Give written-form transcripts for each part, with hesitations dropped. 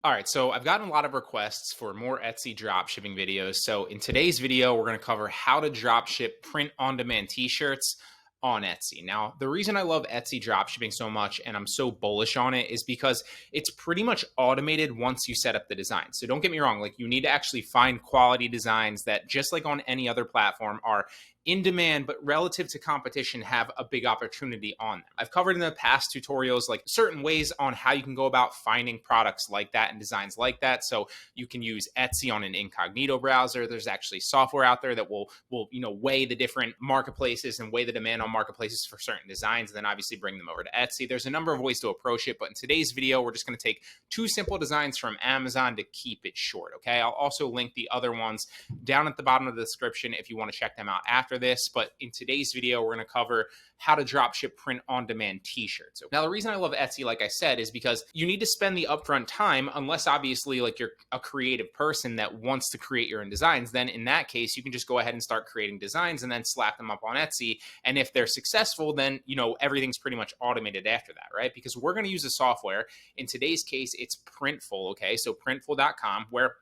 All right, so I've gotten a lot of requests for more Etsy drop shipping videos. So in today's video, we're going to cover how to drop ship print on demand t-shirts on Etsy. Now, the reason I love Etsy drop shipping so much and I'm so bullish on it is because it's pretty much automated once you set up the design. So don't get me wrong, like you need to actually find quality designs that just like on any other platform are in demand, but relative to competition have a big opportunity on them. I've covered in the past tutorials like certain ways on how you can go about finding products like that and designs like that. So you can use Etsy on an incognito browser. There's actually software out there that will weigh the different marketplaces and weigh the demand on marketplaces for certain designs, and then obviously bring them over to Etsy. There's a number of ways to approach it, but in today's video, we're just going to take two simple designs from Amazon to keep it short. Okay, I'll also link the other ones down at the bottom of the description if you want to check them out after this. But in today's video, we're going to cover how to drop ship print on demand t-shirts. Now, the reason I love Etsy, like I said, is because you need to spend the upfront time, unless obviously like you're a creative person that wants to create your own designs. Then in that case, you can just go ahead and start creating designs and then slap them up on Etsy. And if they're successful, then everything's pretty much automated after that, right? Because we're going to use a software. In today's case, it's Printful. Okay, so printful.com, where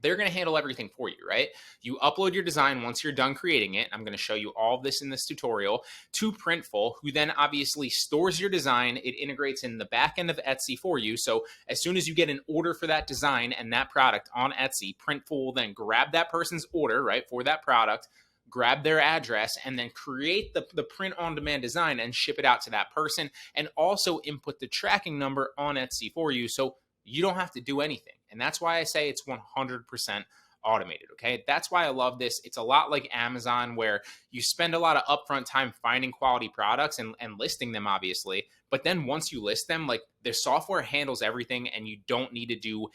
they're going to handle everything for you, right? You upload your design once you're done creating it. I'm going to show you all of this in this tutorial to Printful, who then obviously stores your design. It integrates in the back end of Etsy for you. So as soon as you get an order for that design and that product on Etsy, Printful will then grab that person's order, right, for that product, grab their address, and then create the print on demand design and ship it out to that person, and also input the tracking number on Etsy for you. So you don't have to do anything. And that's why I say it's 100% automated. Okay. That's why I love this. It's a lot like Amazon, where you spend a lot of upfront time finding quality products and listing them, obviously. But then once you list them, like their software handles everything and you don't need to do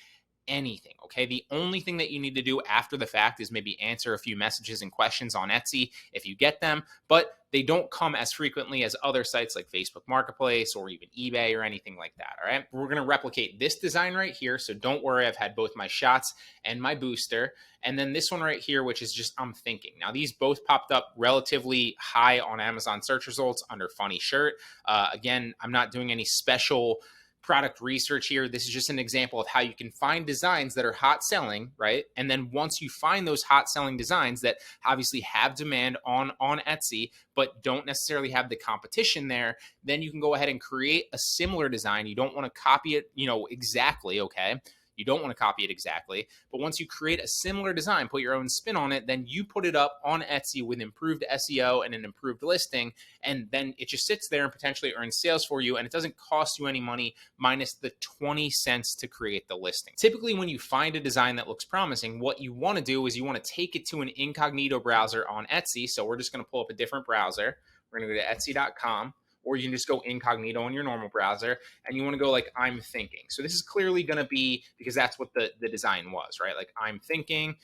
anything. Okay. The only thing that you need to do after the fact is maybe answer a few messages and questions on Etsy if you get them, but they don't come as frequently as other sites like Facebook Marketplace or even eBay or anything like that. All right. We're going to replicate this design right here. So don't worry. I've had both my shots and my booster. And then this one right here, which is just I'm thinking. Now, these both popped up relatively high on Amazon search results under funny shirt. Again, I'm not doing any special product research here. This is just an example of how you can find designs that are hot selling, right? And then once you find those hot selling designs that obviously have demand on Etsy, but don't necessarily have the competition there, then you can go ahead and create a similar design. You don't want to copy it, exactly, okay? You don't want to copy it exactly. But once you create a similar design, put your own spin on it, then you put it up on Etsy with improved SEO and an improved listing. And then it just sits there and potentially earns sales for you. And it doesn't cost you any money minus the 20 cents to create the listing. Typically, when you find a design that looks promising, what you want to do is you want to take it to an incognito browser on Etsy. So we're just going to pull up a different browser. We're going to go to Etsy.com. Or you can just go incognito on your normal browser, and you want to go like I'm thinking. So this is clearly going to be, because that's what the design was, right? Like I'm thinking.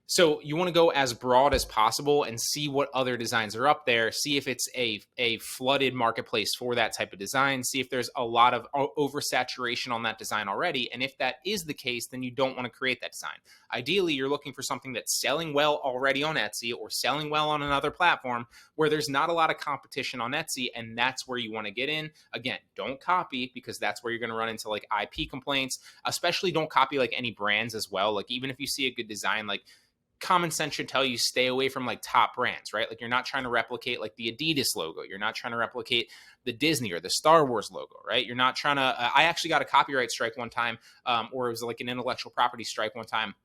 So you want to go as broad as possible and see what other designs are up there. See if it's a flooded marketplace for that type of design. See if there's a lot of oversaturation on that design already. And if that is the case, then you don't want to create that design. Ideally, you're looking for something that's selling well already on Etsy or selling well on another platform where there's not a lot of competition on Etsy, and that's where you want to get in. Again, don't copy, because that's where you're going to run into like IP complaints. Especially don't copy like any brands as well. Like even if you see a good design, like common sense should tell you stay away from like top brands, right? Like you're not trying to replicate like the Adidas logo. You're not trying to replicate the Disney or the Star Wars logo, right? You're not trying to, I actually got a copyright strike one time, or it was like an intellectual property strike one time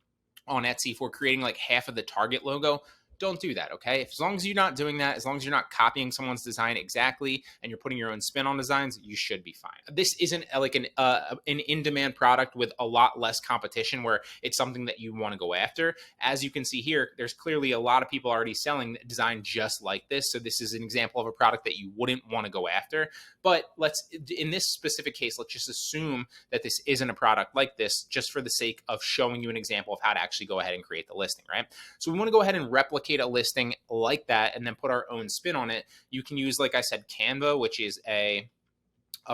on Etsy for creating like half of the Target logo. Don't do that, okay? As long as you're not doing that, as long as you're not copying someone's design exactly and you're putting your own spin on designs, you should be fine. This isn't like an in-demand product with a lot less competition where it's something that you want to go after. As you can see here, there's clearly a lot of people already selling design just like this. So this is an example of a product that you wouldn't want to go after. But in this specific case, let's just assume that this isn't a product like this, just for the sake of showing you an example of how to actually go ahead and create the listing, right? So we want to go ahead and replicate a listing like that and then put our own spin on it. You can use, like I said, Canva, which is a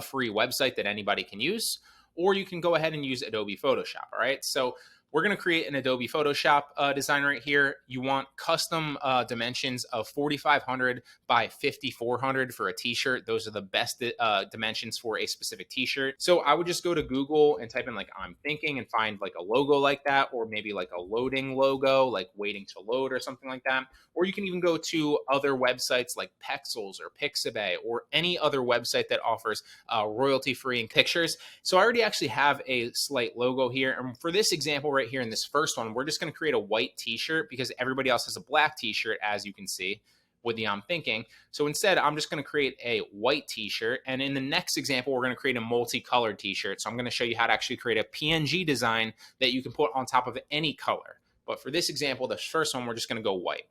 free website that anybody can use, or you can go ahead and use Adobe Photoshop. All right. So we're going to create an Adobe Photoshop design right here. You want custom dimensions of 4,500 by 5,400 for a t-shirt. Those are the best dimensions for a specific t-shirt. So I would just go to Google and type in like I'm thinking and find like a logo like that, or maybe like a loading logo, like waiting to load or something like that. Or you can even go to other websites like Pexels or Pixabay or any other website that offers royalty-free pictures. So I already actually have a slight logo here. And for this example right here in this first one, we're just going to create a white t-shirt because everybody else has a black t-shirt, as you can see with the I'm thinking. So instead, I'm just going to create a white t-shirt. And in the next example, we're going to create a multicolored t-shirt. So I'm going to show you how to actually create a PNG design that you can put on top of any color. But for this example, the first one, we're just going to go white.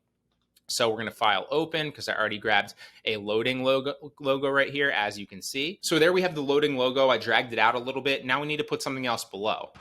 So we're going to file open because I already grabbed a loading logo right here, as you can see. So there we have the loading logo. I dragged it out a little bit. Now we need to put something else below.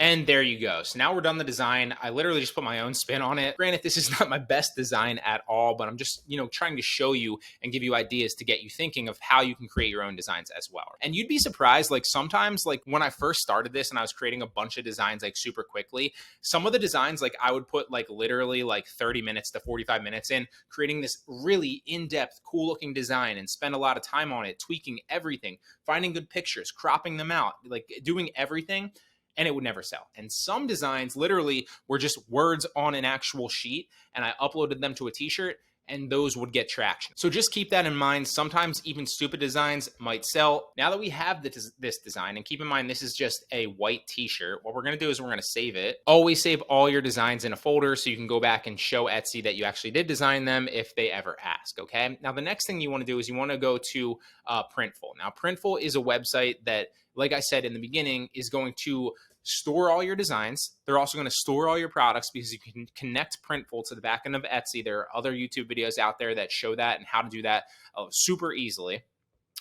And there you go. So now we're done the design. I literally just put my own spin on it. Granted, this is not my best design at all, but I'm just, trying to show you and give you ideas to get you thinking of how you can create your own designs as well. And you'd be surprised, like sometimes, like when I first started this and I was creating a bunch of designs like super quickly, some of the designs, like I would put like literally like 30 minutes to 45 minutes in creating this really in-depth, cool looking design and spend a lot of time on it, tweaking everything, finding good pictures, cropping them out, like doing everything. And it would never sell. And some designs literally were just words on an actual sheet, and I uploaded them to a t-shirt, and those would get traction. So just keep that in mind. Sometimes even stupid designs might sell. Now that we have this design, and keep in mind, this is just a white t-shirt, what we're gonna do is we're gonna save it. Always save all your designs in a folder so you can go back and show Etsy that you actually did design them if they ever ask, okay? Now, the next thing you wanna do is you wanna go to Printful. Now, Printful is a website that, like I said in the beginning, is going to store all your designs. They're also going to store all your products because you can connect Printful to the back end of Etsy. There are other YouTube videos out there that show that and how to do that super easily.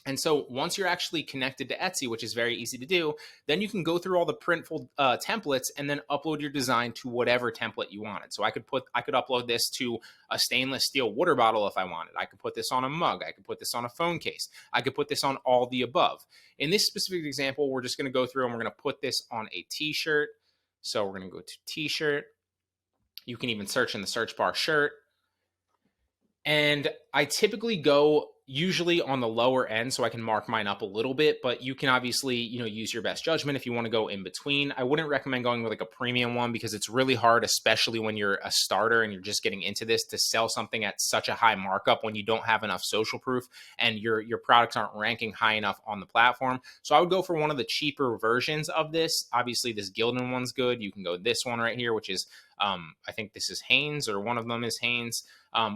And so once you're actually connected to Etsy, which is very easy to do, then you can go through all the Printful templates and then upload your design to whatever template you wanted. So I could upload this to a stainless steel water bottle if I wanted. I could put this on a mug. I could put this on a phone case. I could put this on all the above. In this specific example, we're just going to go through and we're going to put this on a t-shirt. So we're going to go to t-shirt. You can even search in the search bar shirt. And I typically go usually on the lower end so I can mark mine up a little bit, but you can obviously, use your best judgment if you want to go in between. I wouldn't recommend going with like a premium one because it's really hard, especially when you're a starter and you're just getting into this, to sell something at such a high markup when you don't have enough social proof and your products aren't ranking high enough on the platform. So I would go for one of the cheaper versions of this. Obviously this Gildan one's good. You can go this one right here, which is I think this is Hanes, or one of them is Hanes.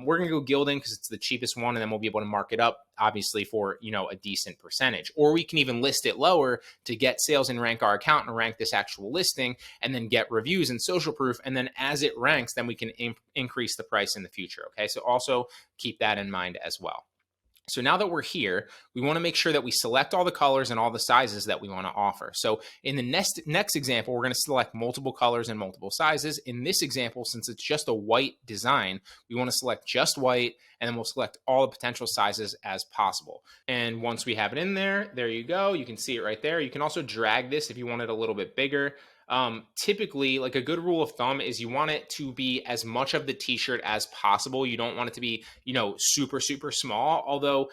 We're going to go Gildan because it's the cheapest one, and then we'll be able to mark it up, obviously, for, a decent percentage. Or we can even list it lower to get sales and rank our account and rank this actual listing, and then get reviews and social proof. And then as it ranks, then we can increase the price in the future. Okay, so also keep that in mind as well. So now that we're here, we want to make sure that we select all the colors and all the sizes that we want to offer. So in the next example, we're going to select multiple colors and multiple sizes. In this example, since it's just a white design, we want to select just white, and then we'll select all the potential sizes as possible. And once we have it in there, there you go. You can see it right there. You can also drag this if you want it a little bit bigger. Typically, like a good rule of thumb is you want it to be as much of the t-shirt as possible. You don't want it to be, super, super small, although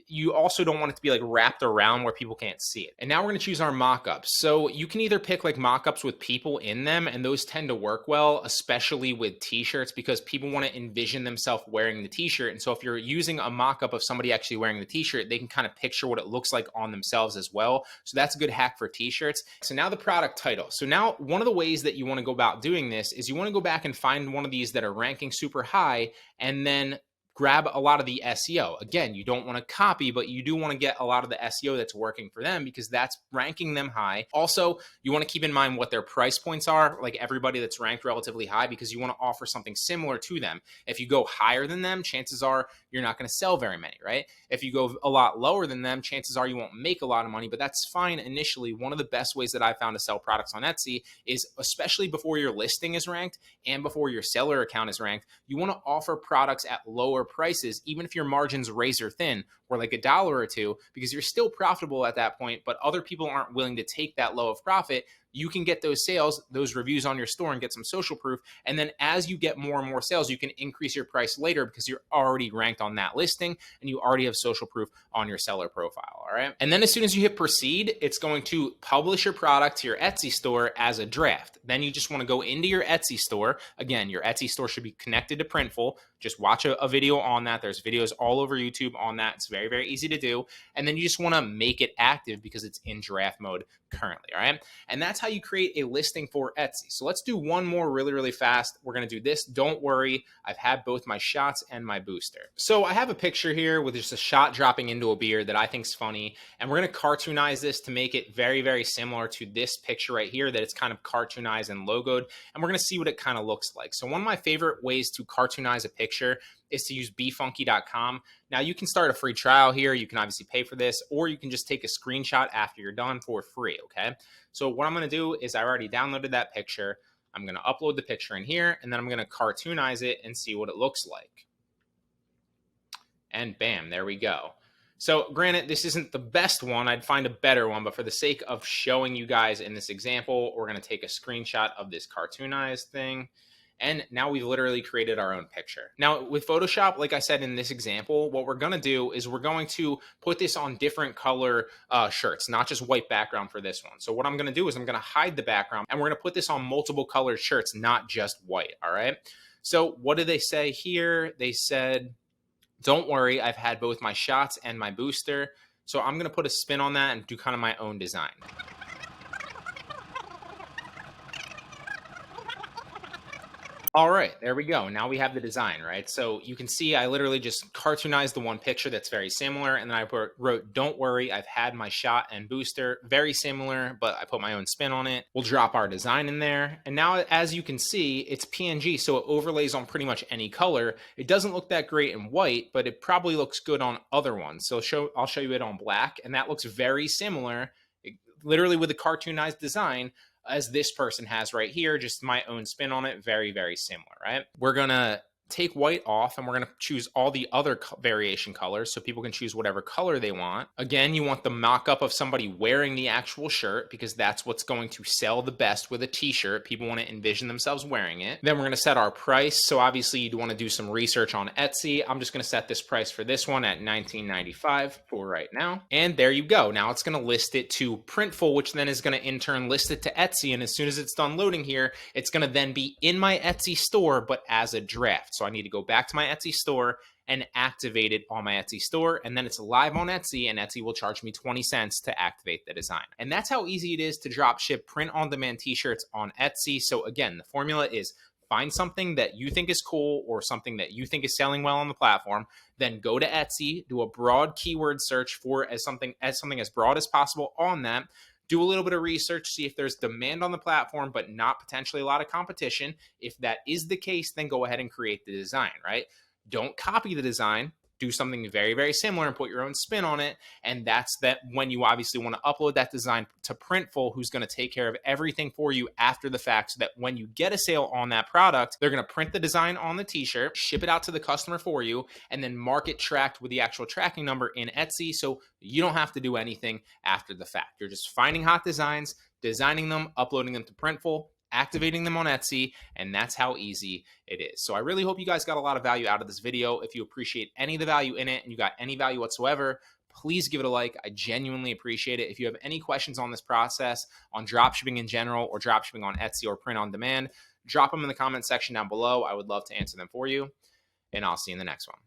you also don't want it to be like wrapped around where people can't see it. And now we're going to choose our mockups. So you can either pick like mockups with people in them, and those tend to work well, especially with t-shirts, because people want to envision themselves wearing the t-shirt. And so if you're using a mockup of somebody actually wearing the t-shirt, they can kind of picture what it looks like on themselves as well. So that's a good hack for t-shirts. So now the product title. So now one of the ways that you want to go about doing this is you want to go back and find one of these that are ranking super high, and then grab a lot of the SEO. Again, you don't want to copy, but you do want to get a lot of the SEO that's working for them because that's ranking them high. Also, you want to keep in mind what their price points are, like everybody that's ranked relatively high, because you want to offer something similar to them. If you go higher than them, chances are you're not going to sell very many, right? If you go a lot lower than them, chances are you won't make a lot of money, but that's fine initially. One of the best ways that I found to sell products on Etsy is, especially before your listing is ranked and before your seller account is ranked, you want to offer products at lower prices, even if your margins razor thin or like $1 or two, because you're still profitable at that point, but other people aren't willing to take that low of profit. You can get those sales, those reviews on your store and get some social proof. And then as you get more and more sales, you can increase your price later because you're already ranked on that listing and you already have social proof on your seller profile. All right. And then as soon as you hit proceed, it's going to publish your product to your Etsy store as a draft. Then you just want to go into your Etsy store. Again, your Etsy store should be connected to Printful. Just watch a video on that. There's videos all over YouTube on that. It's very, very easy to do. And then you just want to make it active because it's in draft mode currently. All right. And that's how you create a listing for Etsy. So let's do one more really, really fast. We're going to do this. Don't worry. I've had both my shots and my booster. So I have a picture here with just a shot dropping into a beer that I think is funny. And we're going to cartoonize this to make it very, very similar to this picture right here that it's kind of cartoonized and logoed. And we're going to see what it kind of looks like. So one of my favorite ways to cartoonize a picture is to use befunky.com. Now you can start a free trial here. You can obviously pay for this, or you can just take a screenshot after you're done for free, okay? So what I'm gonna do is I already downloaded that picture. I'm gonna upload the picture in here, and then I'm gonna cartoonize it and see what it looks like. And bam, there we go. So granted, this isn't the best one. I'd find a better one, but for the sake of showing you guys in this example, we're gonna take a screenshot of this cartoonized thing. And now we've literally created our own picture. Now with Photoshop, like I said in this example, what we're gonna do is we're going to put this on different color shirts, not just white background for this one. So what I'm gonna do is I'm gonna hide the background and we're gonna put this on multiple colored shirts, not just white, all right? So what do they say here? They said, don't worry, I've had both my shots and my booster. So I'm gonna put a spin on that and do kind of my own design. All right, there we go. Now we have the design, right? So you can see I literally just cartoonized the one picture that's very similar. And then I wrote, don't worry, I've had my shot and booster. Very similar, but I put my own spin on it. We'll drop our design in there. And now as you can see, it's PNG, so it overlays on pretty much any color. It doesn't look that great in white, but it probably looks good on other ones. So I'll show you it on black. And that looks very similar, literally with a cartoonized design, as this person has right here, just my own spin on it. Very, very similar, right? We're gonna take white off and we're gonna choose all the other variation colors so people can choose whatever color they want. Again, you want the mock-up of somebody wearing the actual shirt because that's what's going to sell the best with a t-shirt. People want to envision themselves wearing it. Then we're gonna set our price. So obviously you'd want to do some research on Etsy. I'm just gonna set this price for this one at $19.95 for right now. And there you go. Now it's gonna list it to Printful, which then is gonna in turn list it to Etsy. And as soon as it's done loading here, it's gonna then be in my Etsy store, but as a draft. So I need to go back to my Etsy store and activate it on my Etsy store. And then it's live on Etsy and Etsy will charge me 20 cents to activate the design. And that's how easy it is to drop ship print on demand t-shirts on Etsy. So again, the formula is find something that you think is cool or something that you think is selling well on the platform, then go to Etsy, do a broad keyword search for something as broad as possible on that. Do a little bit of research, see if there's demand on the platform, but not potentially a lot of competition. If that is the case, then go ahead and create the design, right? Don't copy the design. Do something very, very similar and put your own spin on it. And that's that when you obviously want to upload that design to Printful, who's going to take care of everything for you after the fact so that when you get a sale on that product, they're going to print the design on the t-shirt, ship it out to the customer for you, and then mark it tracked with the actual tracking number in Etsy. So you don't have to do anything after the fact. You're just finding hot designs, designing them, uploading them to Printful, activating them on Etsy, and that's how easy it is. So I really hope you guys got a lot of value out of this video. If you appreciate any of the value in it and you got any value whatsoever, please give it a like. I genuinely appreciate it. If you have any questions on this process, on dropshipping in general, or dropshipping on Etsy or print on demand, drop them in the comment section down below. I would love to answer them for you, and I'll see you in the next one.